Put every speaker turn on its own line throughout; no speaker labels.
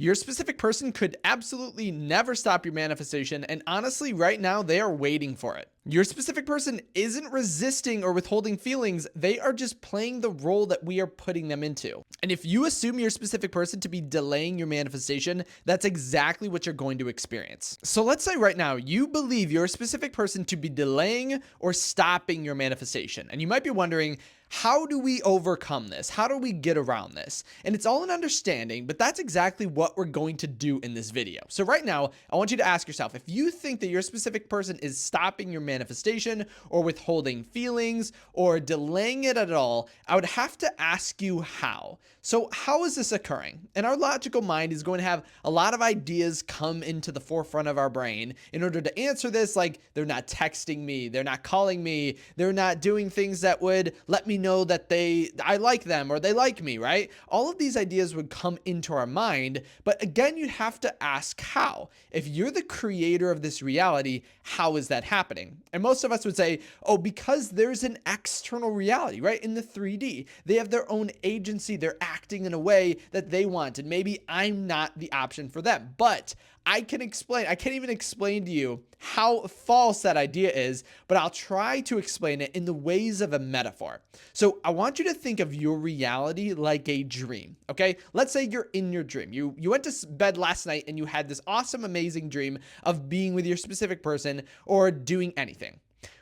Your specific person could absolutely never stop your manifestation, and honestly, right now, they are waiting for it. Your specific person isn't resisting or withholding feelings, they are just playing the role that we are putting them into. And if you assume your specific person to be delaying your manifestation, that's exactly what you're going to experience. So let's say right now, you believe your specific person to be delaying or stopping your manifestation. And you might be wondering, how do we overcome this? How do we get around this? And it's all an understanding, but that's exactly what we're going to do in this video. So right now, I want you to ask yourself, if you think that your specific person is stopping your manifestation or withholding feelings or delaying it at all, I would have to ask you how. So how is this occurring? And our logical mind is going to have a lot of ideas come into the forefront of our brain in order to answer this, like they're not texting me, they're not calling me, they're not doing things that would let me know that I like them or they like me, right? All of these ideas would come into our mind, but again, you'd have to ask how. If you're the creator of this reality, how is that happening? And most of us would say, oh, because there's an external reality, right? In the 3D, they have their own agency. They're acting in a way that they want, and maybe I'm not the option for them. But I can't even explain to you how false that idea is, but I'll try to explain it in the ways of a metaphor. So I want you to think of your reality like a dream, okay? Let's say you're in your dream. You went to bed last night and you had this awesome, amazing dream of being with your specific person or doing anything.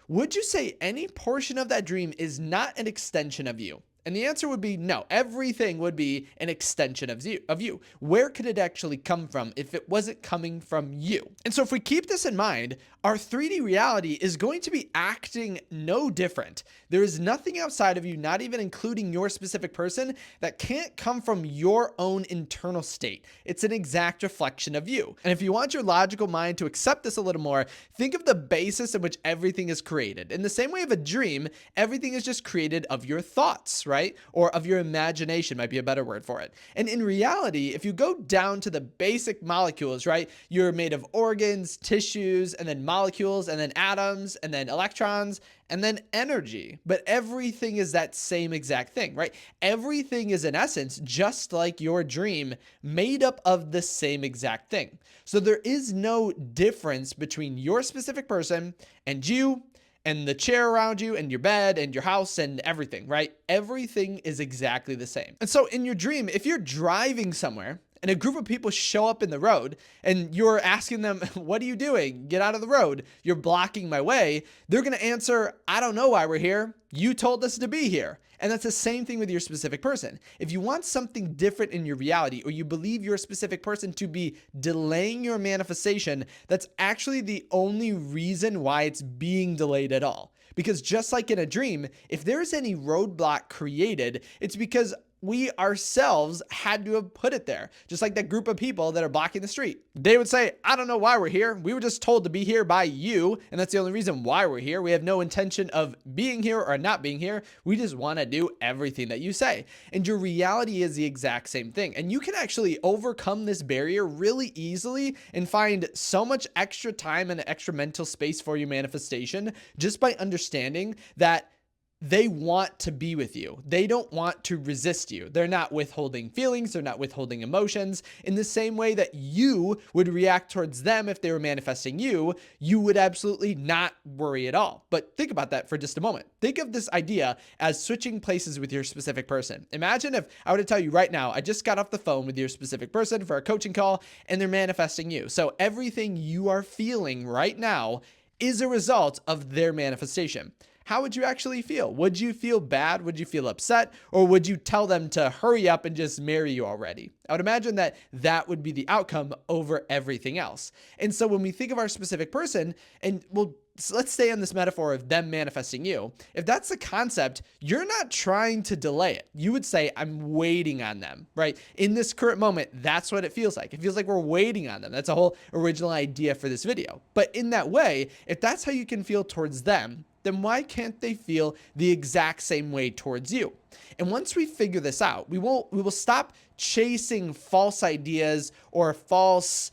Would you say any portion of that dream is not an extension of you? And the answer would be no. Everything would be an extension of you. Where could it actually come from if it wasn't coming from you? And so if we keep this in mind, our 3D reality is going to be acting no different. There is nothing outside of you, not even including your specific person, that can't come from your own internal state. It's an exact reflection of you. And if you want your logical mind to accept this a little more, think of the basis in which everything is created. In the same way of a dream, everything is just created of your thoughts, right? Or of your imagination might be a better word for it. And in reality, if you go down to the basic molecules, right? You're made of organs, tissues, and then molecules, and then atoms, and then electrons, and then energy. But everything is that same exact thing, right? Everything is in essence, just like your dream, made up of the same exact thing. So there is no difference between your specific person and you and the chair around you and your bed and your house and everything, right? Everything is exactly the same. And so in your dream, if you're driving somewhere and a group of people show up in the road and you're asking them, what are you doing? Get out of the road. You're blocking my way. They're going to answer, I don't know why we're here. You told us to be here. And that's the same thing with your specific person. If you want something different in your reality, or you believe your specific person to be delaying your manifestation, that's actually the only reason why it's being delayed at all. Because just like in a dream, if there's any roadblock created, it's because we ourselves had to have put it there. Just like that group of people that are blocking the street. They would say, I don't know why we're here. We were just told to be here by you. And that's the only reason why we're here. We have no intention of being here or not being here. We just want to do everything that you say. And your reality is the exact same thing. And you can actually overcome this barrier really easily and find so much extra time and extra mental space for your manifestation just by understanding that they want to be with you. They don't want to resist you. They're not withholding feelings. They're not withholding emotions. In the same way that you would react towards them if they were manifesting you, you would absolutely not worry at all. But think about that for just a moment. Think of this idea as switching places with your specific person. Imagine if I were to tell you right now, I just got off the phone with your specific person for a coaching call and they're manifesting you. So everything you are feeling right now is a result of their manifestation. How would you actually feel? Would you feel bad? Would you feel upset? Or would you tell them to hurry up and just marry you already? I would imagine that that would be the outcome over everything else. And so when we think of our specific person, and so let's stay on this metaphor of them manifesting you. If that's the concept, you're not trying to delay it. You would say, I'm waiting on them, right? In this current moment, that's what it feels like. It feels like we're waiting on them. That's a whole original idea for this video. But in that way, if that's how you can feel towards them, then why can't they feel the exact same way towards you? And once we figure this out, we will stop chasing false ideas or false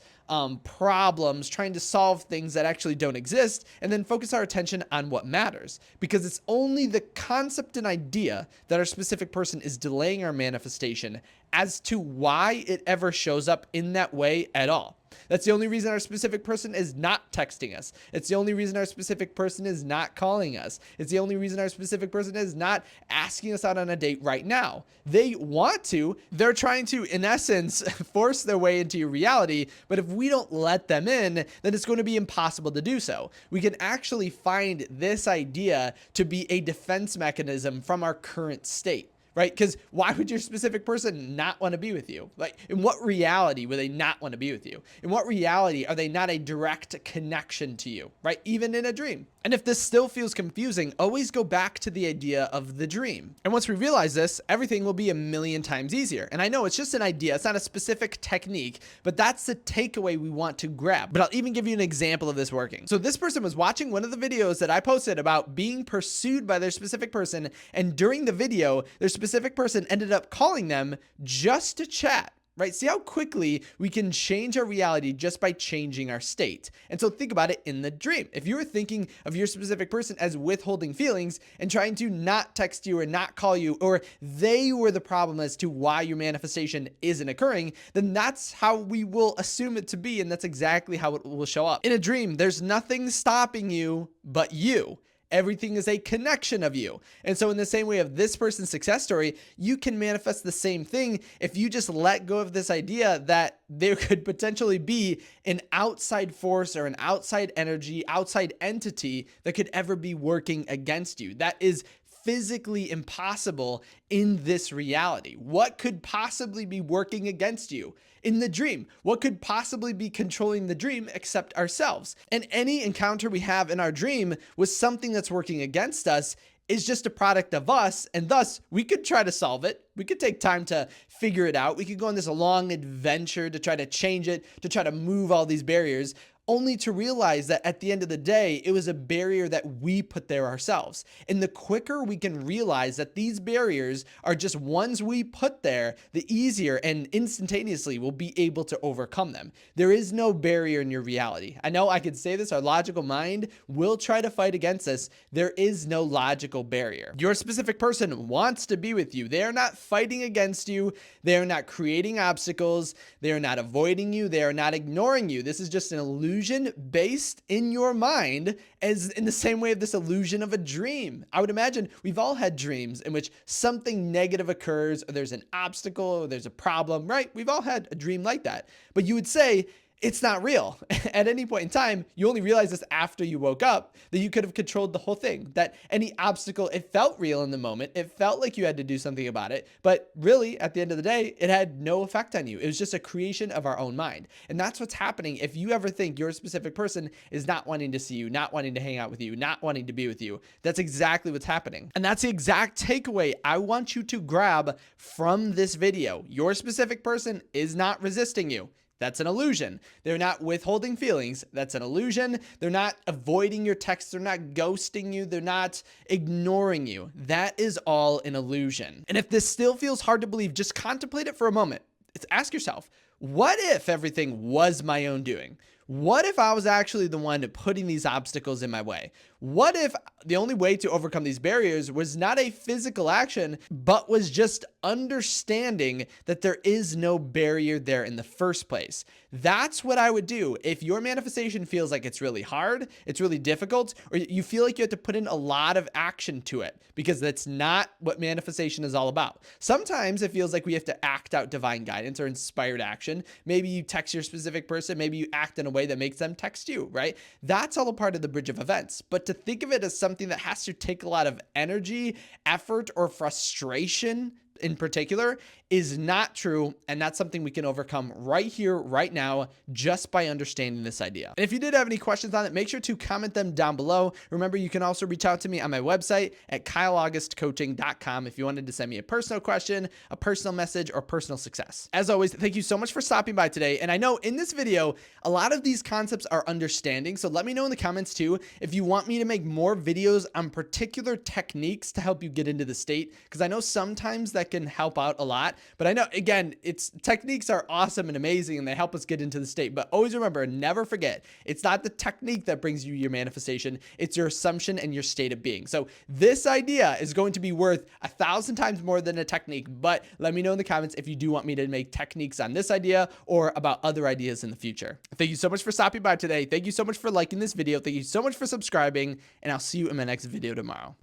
problems, trying to solve things that actually don't exist, and then focus our attention on what matters. Because it's only the concept and idea that our specific person is delaying our manifestation as to why it ever shows up in that way at all. That's the only reason our specific person is not texting us. It's the only reason our specific person is not calling us. It's the only reason our specific person is not asking us out on a date right now. They want to. They're trying to, in essence, force their way into your reality. But if we don't let them in, then it's going to be impossible to do so. We can actually find this idea to be a defense mechanism from our current state. Right? Because why would your specific person not want to be with you? Like, in what reality would they not want to be with you? In what reality are they not a direct connection to you? Right? Even in a dream. And if this still feels confusing, always go back to the idea of the dream. And once we realize this, everything will be a million times easier. And I know it's just an idea. It's not a specific technique, but that's the takeaway we want to grab. But I'll even give you an example of this working. So this person was watching one of the videos that I posted about being pursued by their specific person. And during the video, their specific person ended up calling them just to chat. Right? See how quickly we can change our reality just by changing our state. And so think about it in the dream. If you were thinking of your specific person as withholding feelings and trying to not text you or not call you, or they were the problem as to why your manifestation isn't occurring, then that's how we will assume it to be. And that's exactly how it will show up. In a dream, there's nothing stopping you but you. Everything is a connection of you. And so in the same way of this person's success story, you can manifest the same thing if you just let go of this idea that there could potentially be an outside force or an outside energy, outside entity that could ever be working against you. That is physically impossible in this reality. What could possibly be working against you in the dream? What could possibly be controlling the dream except ourselves? And any encounter we have in our dream with something that's working against us is just a product of us, and thus we could try to solve it. We could take time to figure it out. We could go on this long adventure to try to change it, to try to move all these barriers, only to realize that at the end of the day, it was a barrier that we put there ourselves. And the quicker we can realize that these barriers are just ones we put there, the easier and instantaneously we'll be able to overcome them. There is no barrier in your reality. I know I could say this, our logical mind will try to fight against this. There is no logical barrier. Your specific person wants to be with you. They are not fighting against you. They are not creating obstacles. They are not avoiding you. They are not ignoring you. This is just an illusion based in your mind, as in the same way of this illusion of a dream. I would imagine we've all had dreams in which something negative occurs, or there's an obstacle, or there's a problem, right? We've all had a dream like that. But you would say, it's not real. At any point in time, you only realize this after you woke up, that you could have controlled the whole thing, that any obstacle, it felt real in the moment. It felt like you had to do something about it. But really, at the end of the day, it had no effect on you. It was just a creation of our own mind. And that's what's happening if you ever think your specific person is not wanting to see you, not wanting to hang out with you, not wanting to be with you. That's exactly what's happening. And that's the exact takeaway I want you to grab from this video. Your specific person is not resisting you. That's an illusion. They're not withholding feelings. That's an illusion. They're not avoiding your texts. They're not ghosting you. They're not ignoring you. That is all an illusion. And if this still feels hard to believe, just contemplate it for a moment. Ask yourself, what if everything was my own doing? What if I was actually the one putting these obstacles in my way? What if the only way to overcome these barriers was not a physical action, but was just understanding that there is no barrier there in the first place? That's what I would do. If your manifestation feels like it's really hard, it's really difficult, or you feel like you have to put in a lot of action to it, because that's not what manifestation is all about. Sometimes it feels like we have to act out divine guidance or inspired action. Maybe you text your specific person, maybe you act in a way that makes them text you, right? That's all a part of the bridge of events. But to think of it as something that has to take a lot of energy, effort, or frustration in particular is not true. And that's something we can overcome right here, right now, just by understanding this idea. And if you did have any questions on it, make sure to comment them down below. Remember, you can also reach out to me on my website at kyleaugustcoaching.com if you wanted to send me a personal question, a personal message, or personal success. As always, thank you so much for stopping by today. And I know in this video, a lot of these concepts are understanding. So let me know in the comments too, if you want me to make more videos on particular techniques to help you get into the state, because I know sometimes that that can help out a lot. But I know, again, it's techniques are awesome and amazing and they help us get into the state. But always remember, never forget, it's not the technique that brings you your manifestation. It's your assumption and your state of being. So this idea is going to be worth 1,000 times more than a technique. But let me know in the comments if you do want me to make techniques on this idea or about other ideas in the future. Thank you so much for stopping by today. Thank you so much for liking this video. Thank you so much for subscribing, and I'll see you in my next video tomorrow.